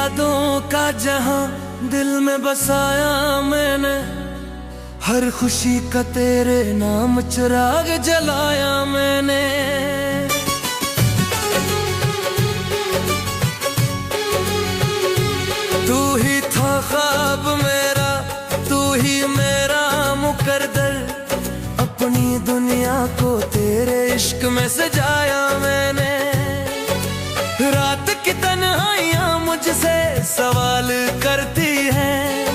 यादों का जहां दिल में बसाया मैंने, हर खुशी का तेरे नाम चिराग जलाया मैंने। तू ही था ख्वाब मेरा, तू ही मेरा मुकद्दर, अपनी दुनिया को तेरे इश्क में सजाया मैंने। रात की तन्हाइयां मुझसे सवाल करती हैं,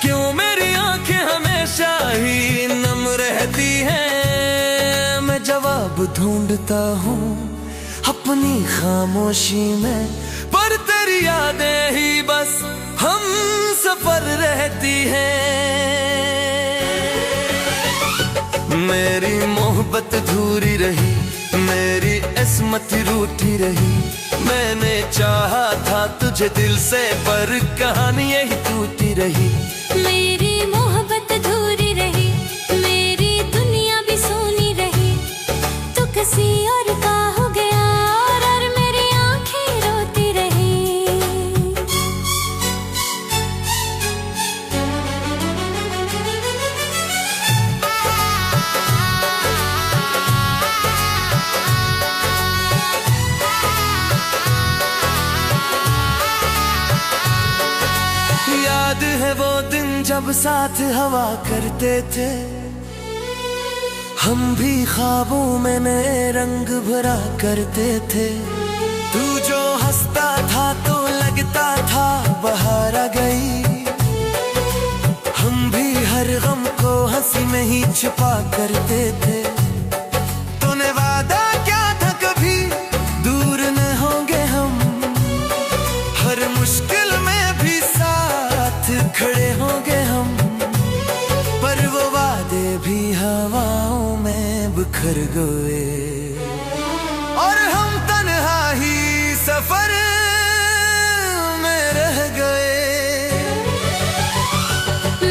क्यों मेरी आंखें हमेशा ही नम रहती हैं। मैं जवाब ढूंढता हूँ अपनी खामोशी में, पर तेरी यादें ही बस हम सफर रहती हैं। मेरी मोहब्बत अधूरी रही, मेरी इस्मत रूठी रही। मैंने चाहा था तुझे दिल से, पर कहानी यही टूटी रही। मेरी मोहब्बत अधूरी रही, मेरी दुनिया भी सोनी रही। तू किसी और का हो गया और मेरी आंखें रोती रही। याद है वो दिन जब साथ हवा करते थे, हम भी ख्वाबों में नए रंग भरा करते थे। तू जो हंसता था तो लगता था बहार आ गई, हम भी हर गम को हंसी में ही छुपा करते थे। तूने वादा क्या था कभी दूर न होंगे हम, हर मुश्किल में भी साथ खड़े होंगे हम। पर वो वादे भी हवाओं में बिखर गए, और हम तन्हा ही सफर में रह गए।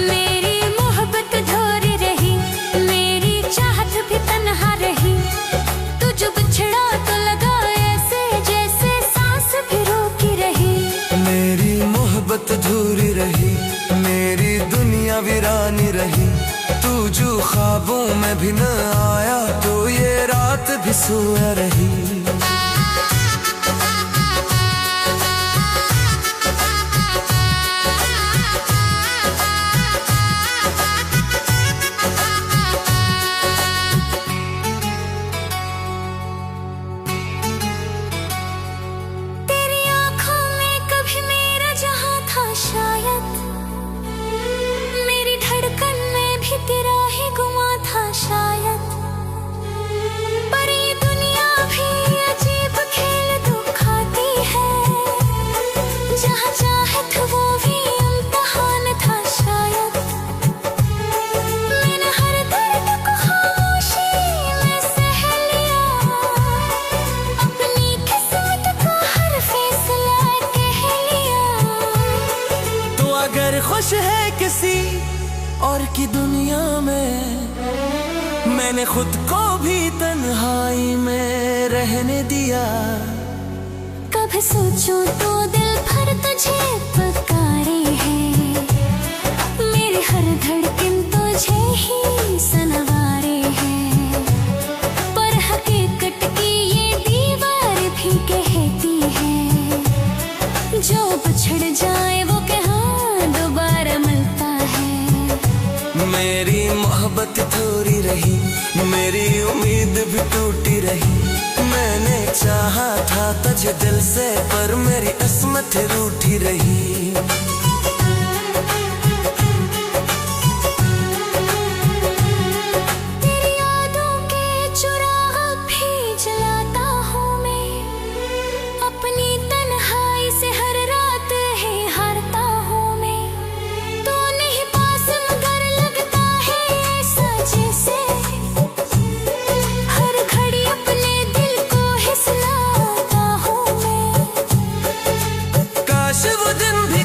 मेरी मोहब्बत अधूरी रही, मेरी चाहत भी तन्हा रही। तू जो बिछड़ा तो लगा ऐसे जैसे सांस भी रोकी रही। मेरी मोहब्बत अधूरी रही, मेरी दुनिया वीरानी रही। तू जो ख्वाबों में भी न आया तो ये रात भी सोया रही। तेरी आंखों में कभी मेरा जहां था शायद, मेरी धड़कन में भी तेरा ही गुमा था शायद। पर ये दुनिया भी अजीब खेल दिखाती है, जहां चाहत वो भी इम्तिहान था शायद। मैंने हर दर्द को खामोशी में सह लिया, अपनी किस्मत का हर फैसला कह लिया। तो अगर खुश है किसी और की दुनिया में, मैंने खुद को भी तन्हाई में रहने दिया। कभी सोचूं तो दिल भर तुझे पुकारे है, मेरी हर धड़कन तुझे ही सनवारे है। पर हकीकत की ये दीवार भी कहती है, जो बिछड़ जाए वो कहाँ दोबारा मिलता है। मेरी मोहब्बत थोड़ी रही, मेरी उम्मीद भी टूटी रही। मैंने चाहा था तुझे दिल से, पर मेरी किस्मत रूठी रही। तेरी यादों के चुराग भी जलाता हूँ मैं, अपनी तन्हाई से हर रात है हारता हूँ मैं। तू नहीं पास मगर लगता है ऐसा जैसे, हर घड़ी अपने दिल को ही सुनाता हूँ मैं। काश वो दिन भी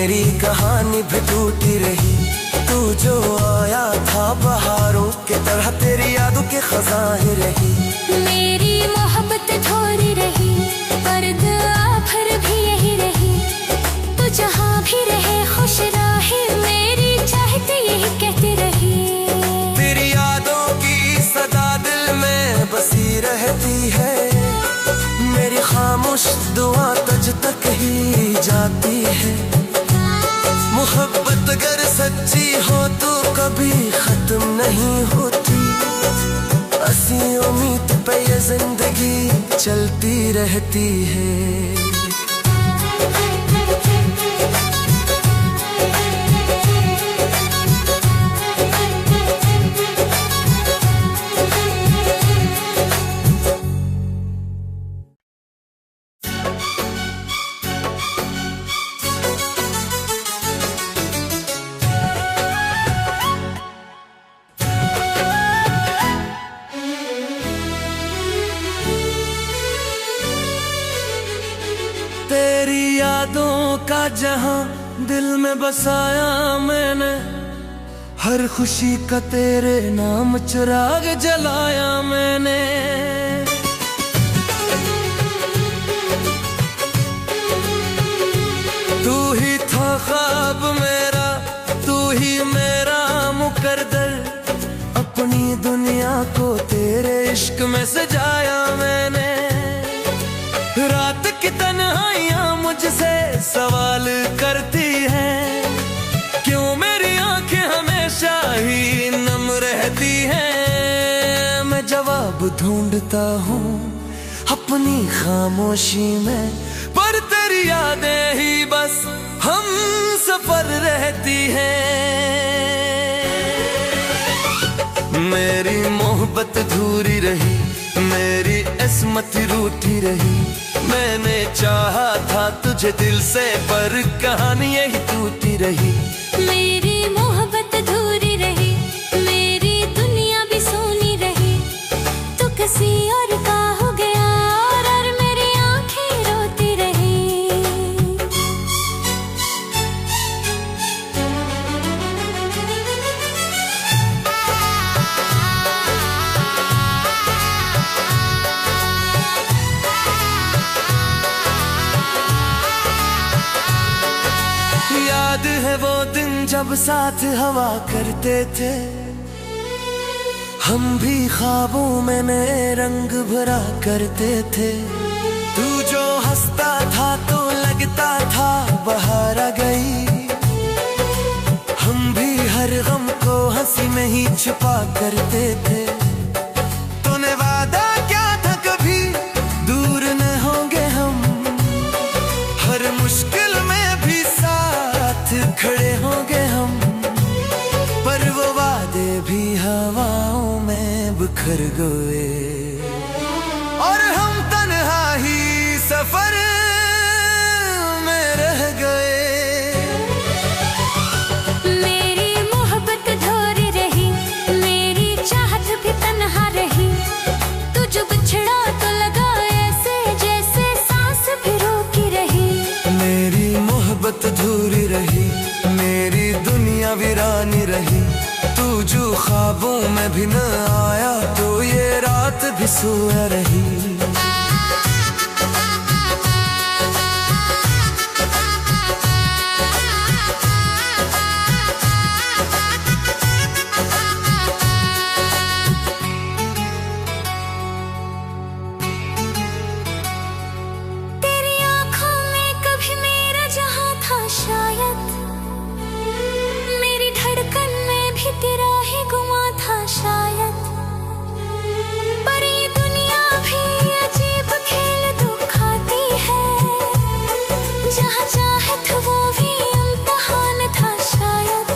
मेरी कहानी भी टूटी रही। तू जो आया था बहारों के तरह, तेरी यादों के खजाने रही। मेरी मोहब्बत थोड़ी रही, पर दुआ भर भी यही रही। तू जहाँ भी रहे खुश रहे, मेरी चाहते यही कहती रही। तेरी यादों की सदा दिल में बसी रहती है, मेरी खामोश दुआ तुझ तक ही जाती है। मोहब्बत अगर सच्ची हो तो कभी खत्म नहीं होती, असी उम्मीद पे ये जिंदगी चलती रहती है। तेरी यादों का जहां दिल में बसाया मैंने, हर खुशी का तेरे नाम चिराग जलाया मैंने। तू ही था ख्वाब मेरा, तू ही मेरा मुकद्दर, अपनी दुनिया को तेरे इश्क में सजाया मैंने। रात की तन्हाइयां मुझसे सवाल करती हैं, क्यों मेरी आंखें हमेशा ही नम रहती हैं। मैं जवाब ढूंढता हूँ अपनी खामोशी में, पर तेरी यादें ही बस हम सफर रहती हैं। मेरी मोहब्बत अधूरी रही, मेरी इस्मत रूठी रही। मैंने चाहा था तुझे दिल से, पर कहानी यही टूटी रही। मेरी मोहब्बत अधूरी रही, मेरी दुनिया भी सोनी रही। तू किसी और का हो गया और मेरी आंखें रोती रही। याद है वो दिन जब साथ हवा करते थे, हम भी ख्वाबों में नए रंग भरा करते थे। तू जो हंसता था तो लगता था बहार आ गई, हम भी हर गम को हंसी में ही छुपा करते थे। तूने वादा क्या था कभी दूर न होंगे हम, हर मुश्किल में भी साथ खड़े होंगे हम, पर वो वादे भी हवाओं में बिखर गए और हम तन्हा ही सफर में रह गए। मेरी मोहब्बत अधूरी रही, मेरी चाहत भी तन्हा रही। तू जो बिछड़ा तो लगा ऐसे जैसे सांस भी रोकी रही। मेरी मोहब्बत अधूरी रही, मेरी दुनिया वीरानी रही। तू जो ख्वाबों में भी न आया तो ये रात भी सोया रही। तेरी आँखों में कभी मेरा जहां था शायद, मेरी धड़कन में भी तेरा ही गुमा था शायद। पर ये दुनिया भी अजीब खेल दिखाती है, जहाँ चाहत वो भी इम्तिहान था शायद।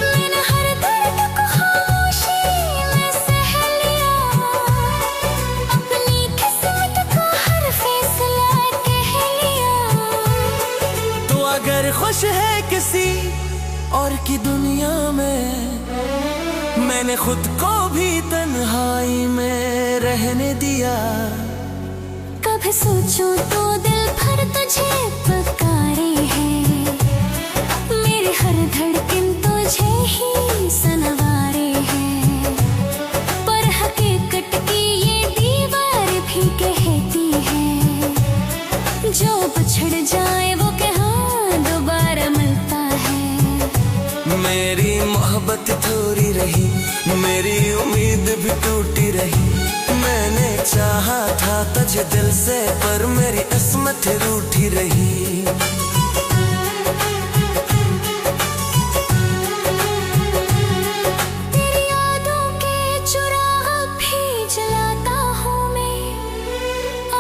मैंने हर दर्द को खामोशी में सह लिया, अपनी किस्मत का हर फैसला कह लिया। तो अगर खुश है किसी और की दुनिया में, मैंने खुद को भी तन्हाई में रहने दिया। कभी सोचूं तो दिल भर तुझे पुकारे है, रही, मेरी उम्मीद भी टूटी रही। मैंने चाहा था तुझे दिल से, पर मेरी किस्मत रूठी रही। तेरी यादों के चुराह भी जलाता हूँ मैं,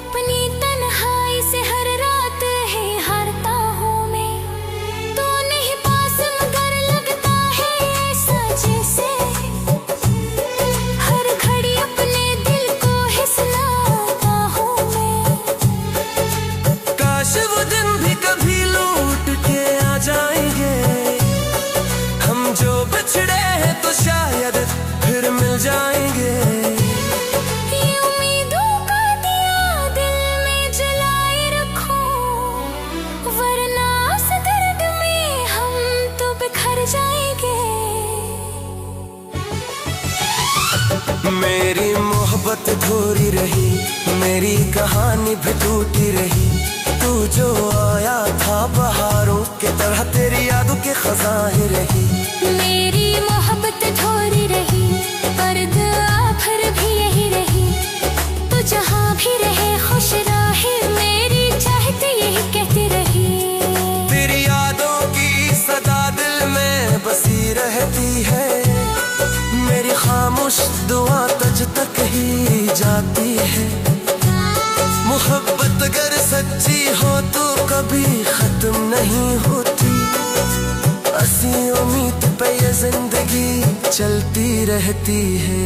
अपनी तन्हाई से हर रात है हारता हूँ मैं। तो नहीं पास मगर लगता है ऐसा जैसे हर घड़ी अपने दिल को हिसलाता हूँ मैं। काश वो दिन भी कभी लौट के आ जाएंगे, हम जो बिछड़े हैं तो शायद फिर मिल जाएंगे। ये उम्मीदों का दिया दिल में जलाए रखो, वरना इस दर्द में हम तो बिखर जाएंगे। मेरी मोहब्बत अधूरी रही, मेरी कहानी भी टूटी रही। तू जो आया था बहारों की तरह, तेरी यादों के खजाने रही। मेरी मोहब्बत अधूरी रही, पर दुआ फिर भी यही रही। तू जहाँ भी रहे खुश रहे, मेरी चाहती यही कहती रही। तेरी यादों की सदा दिल में बसी रहती है, मेरी खामोश दुआ तुझ तक ही जाती है। मोहब्बत अगर सच्ची हो तो कभी खत्म नहीं होती, असी उम्मीद पे ये जिंदगी चलती रहती है।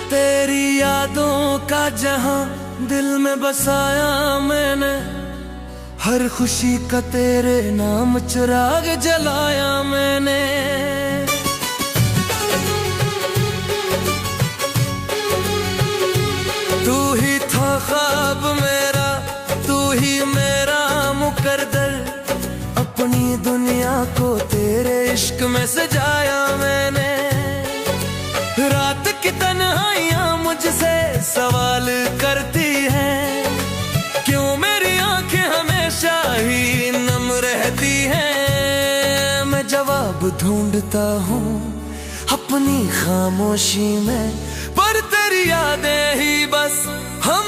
तेरी यादों का जहां दिल में बसाया मैंने, हर खुशी का तेरे नाम चिराग जलाया मैंने। तू ही था ख्वाब मेरा, तू ही मेरा मुकद्दर, अपनी दुनिया को तेरे इश्क में सजाया मैंने। रात की तन्हाइयां मुझसे सवाल करती हैं, क्यों मेरी आंखें हमेशा ही नम रहती हैं। मैं जवाब ढूंढता हूँ अपनी खामोशी में, पर तेरी यादें ही बस हम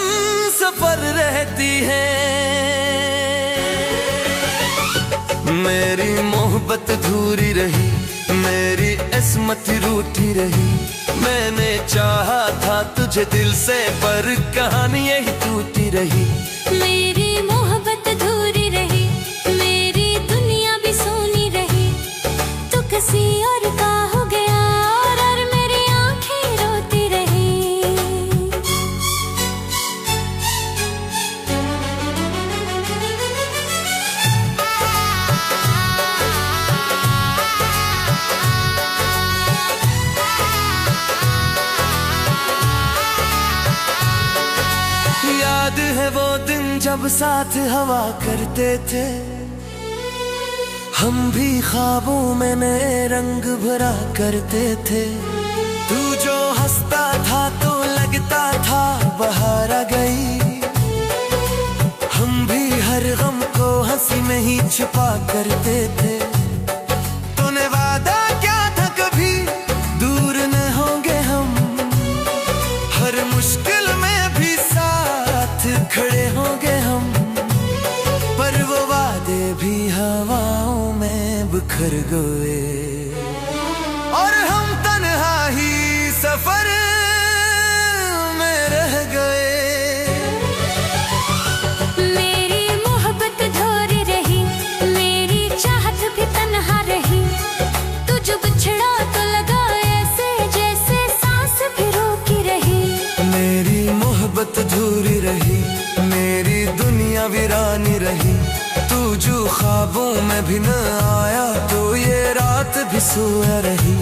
सफर रहती हैं। मेरी मोहब्बत अधूरी रही, मेरी किस्मत रूठी रही। मैंने चाहा था तुझे दिल से, पर कहानी यही टूटी रही। मेरी मोहब्बत अधूरी रही, मेरी दुनिया भी सोनी रही। तू किसी और का हो गया और मेरी आंखें रोती रही। याद है वो दिन जब साथ हवा करते थे, हम भी ख्वाबों में नए रंग भरा करते थे। तू जो हंसता था तो लगता था बहार आ गई, हम भी हर गम को हंसी में ही छुपा करते थे। तूने वादा क्या था कभी दूर न होंगे हम, हर मुश्किल में भी साथ खड़े होंगे हम। पर वो वादे भी हवाओं में बिखर गए, और हम तन्हा ही सफर में रह गए। मेरी मोहब्बत अधूरी रही, मेरी चाहत भी तन्हा रही। तू जो बिछड़ा तो लगा ऐसे जैसे सांस भी रोकी रही। मेरी मोहब्बत अधूरी रही, मेरी दुनिया वीरानी रही। तू जो ख्वाबों में भी न आया तो ये रात भी सोया रही।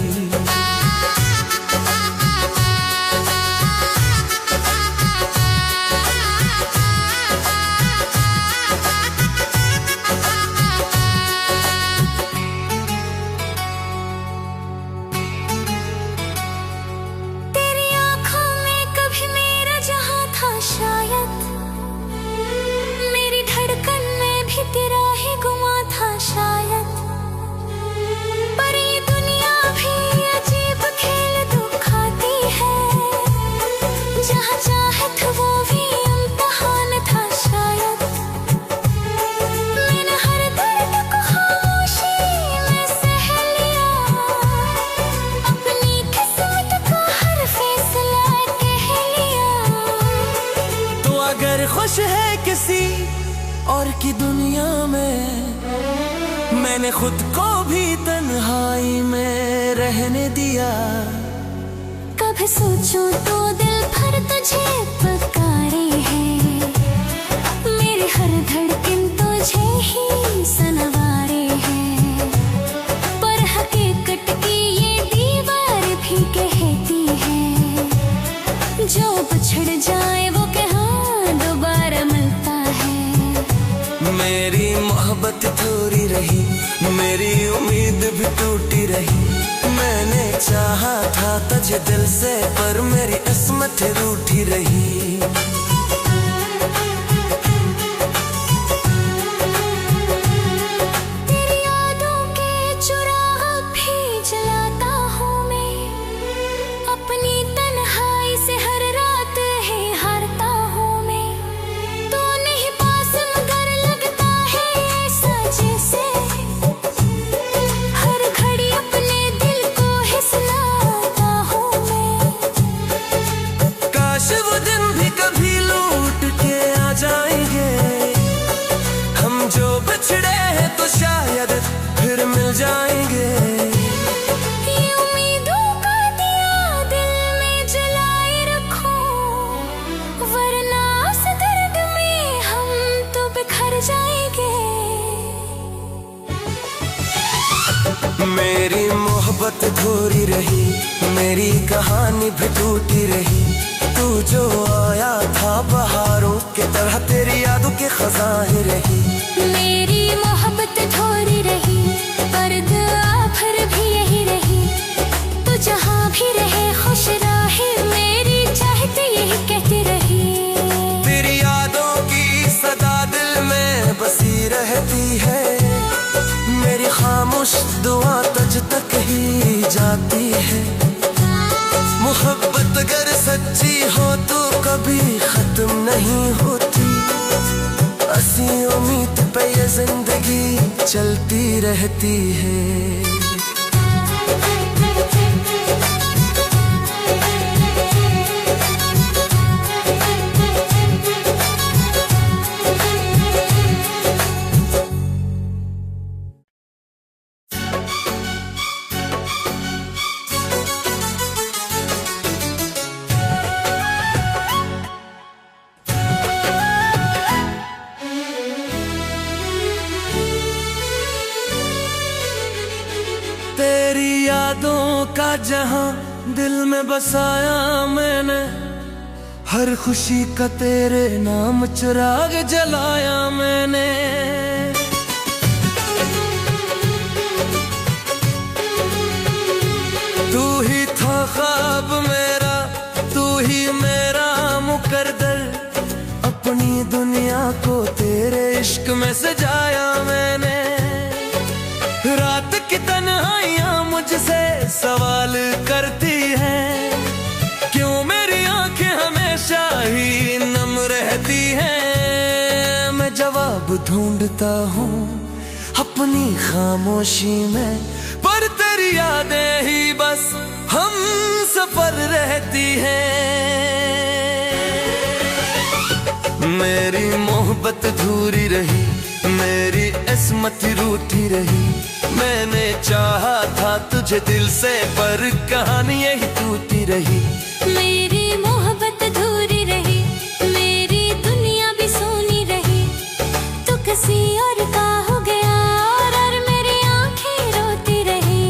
किसी और की दुनिया में मैंने खुद को भी तन्हाई में रहने दिया। कभी सोचूं तो दिल भर तुझे पुकारे है, मेरी हर धड़कन तुझे ही सनवारे है। पर हकीकत की ये दीवार भी कहती है, जो बिछड़ जाए वो कहाँ दोबारा मिलता है। मेरी मोहब्बत थोड़ी रही, मेरी उम्मीद भी टूटी रही। मैंने चाहा था तुझे दिल से, पर मेरी किस्मत रूठी रही। तेरी यादों के चुराग भी जलाता हूँ मैं, अपनी तन्हाई से हर रात है हारता हूँ मैं। तू नहीं पास मगर लगता है ऐसा जैसे हर घड़ी अपने दिल को ही सुनाता हूँ मैं। काश वो दिन भी कभी लौट के आ जाएंगे, हम जो बिछड़े हैं तो शायद फिर मिल जाएंगे। ये उम्मीदों का दिया दिल में जलाए रखो, वरना इस दर्द में हम तो बिखर जाएंगे। मेरी मोहब्बत अधूरी रही, मेरी कहानी भी टूटी रही। तू जो आया था बहारों की तरह, तेरी यादों के खजाने रही। मेरी मोहब्बत थोड़ी रही, पर दुआ फिर भी यही रही। तू जहाँ भी रहे खुश रहे, मेरी चाहते यही कहती रही। तेरी यादों की सदा दिल में बसी रहती है, मेरी खामोश दुआ तुझ तक ही जाती है। मोहब्बत अगर सच्ची हो तो कभी खत्म नहीं होती, असी उम्मीद पे ये जिंदगी चलती रहती है। तेरी यादों का जहां दिल में बसाया मैंने, हर खुशी का तेरे नाम चिराग जलाया मैंने। तू ही था ख्वाब मेरा, तू ही मेरा मुकद्दर, अपनी दुनिया को तेरे इश्क में सजाया मैंने। रात की तन्हाइयां मुझसे सवाल करती हैं, क्यों मेरी आंखें हमेशा ही नम रहती हैं। मैं जवाब ढूंढता हूँ अपनी खामोशी में, पर तेरी यादें ही बस हम सफर रहती हैं। मेरी मोहब्बत अधूरी रही, मेरी किस्मत रूठी रही। मैंने चाहा था तुझे दिल से, पर कहानी यही टूटी रही। मेरी मोहब्बत अधूरी रही, मेरी दुनिया भी सोनी रही। तू किसी और का हो गया और मेरी आंखें रोती रही।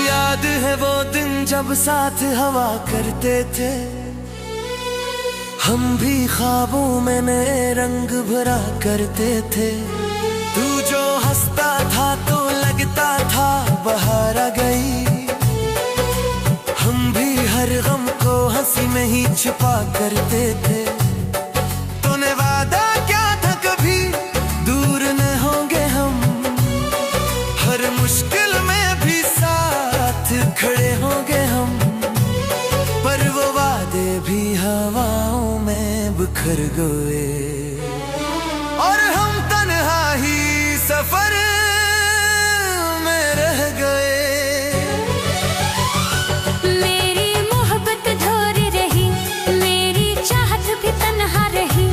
याद है वो दिन जब साथ हवा करते थे, हम भी ख्वाबों में नए रंग भरा करते थे। तू जो हंसता था तो लगता था बहार आ गई, हम भी हर गम को हंसी में ही छुपा करते थे। तूने वादा क्या था कभी दूर न होंगे हम, हर मुश्किल में भी साथ खड़े होंगे हम। पर वो वादे भी हवाओं में बिखर गए और हम तन्हा ही सफर में रह गए। मेरी मोहब्बत अधूरी रही, मेरी चाहत भी तन्हा रही।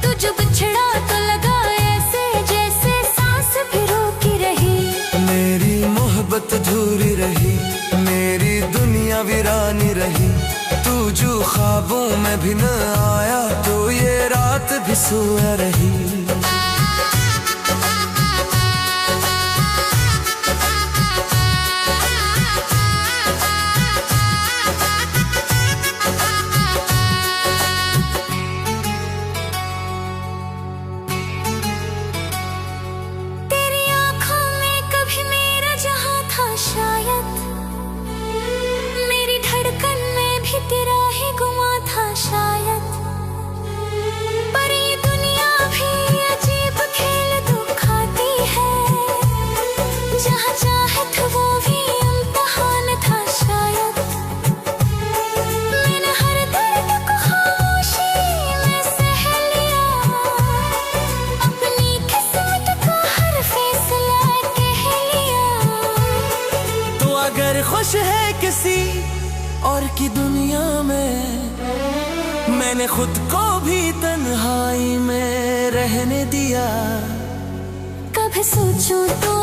तू जो बिछड़ा तो लगा ऐसे जैसे सांस भी रोकी रही। मेरी मोहब्बत अधूरी रही, मेरी दुनिया वीरानी रही। तू जो ख्वाबों में भी न आया तो ये रात भी सोया रही। शायद मेरी धड़कन में भी तेरा ही गुमा था शायद। पर ये दुनिया भी अजीब खेल दिखाती है, जहाँ चाहत वो भी इम्तिहान था शायद। मैंने हर दर्द को खामोशी में सह लिया, अपनी किस्मत का हर फैसला कह लिया। अगर खुश है किसी और की दुनिया में, मैंने खुद को भी तन्हाई में रहने दिया। कभी सोचूं तो